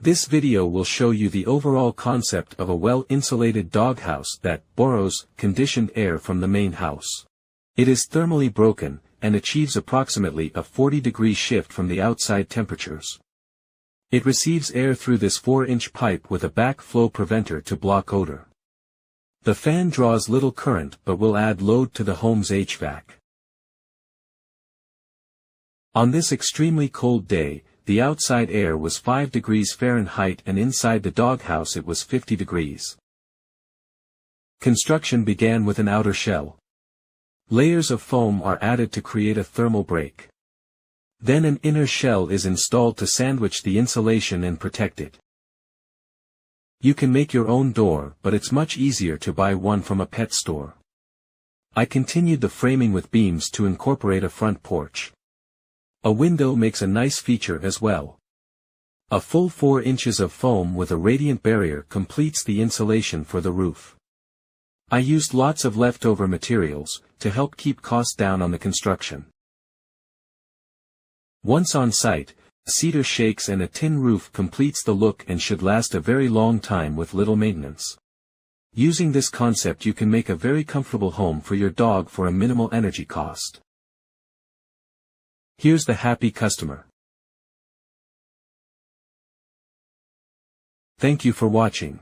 This video will show you the overall concept of a well-insulated doghouse that borrows conditioned air from the main house. It is thermally broken, and achieves approximately a 40-degree shift from the outside temperatures. It receives air through this 4-inch pipe with a backflow preventer to block odor. The fan draws little current but will add load to the home's HVAC. On this extremely cold day, the outside air was 5 degrees Fahrenheit and inside the doghouse it was 50 degrees. Construction began with an outer shell. Layers of foam are added to create a thermal break. Then an inner shell is installed to sandwich the insulation and protect it. You can make your own door, but it's much easier to buy one from a pet store. I continued the framing with beams to incorporate a front porch. A window makes a nice feature as well. A full 4 inches of foam with a radiant barrier completes the insulation for the roof. I used lots of leftover materials, to help keep costs down on the construction. Once on site, cedar shakes and a tin roof completes the look and should last a very long time with little maintenance. Using this concept you can make a very comfortable home for your dog for a minimal energy cost. Here's the happy customer. Thank you for watching.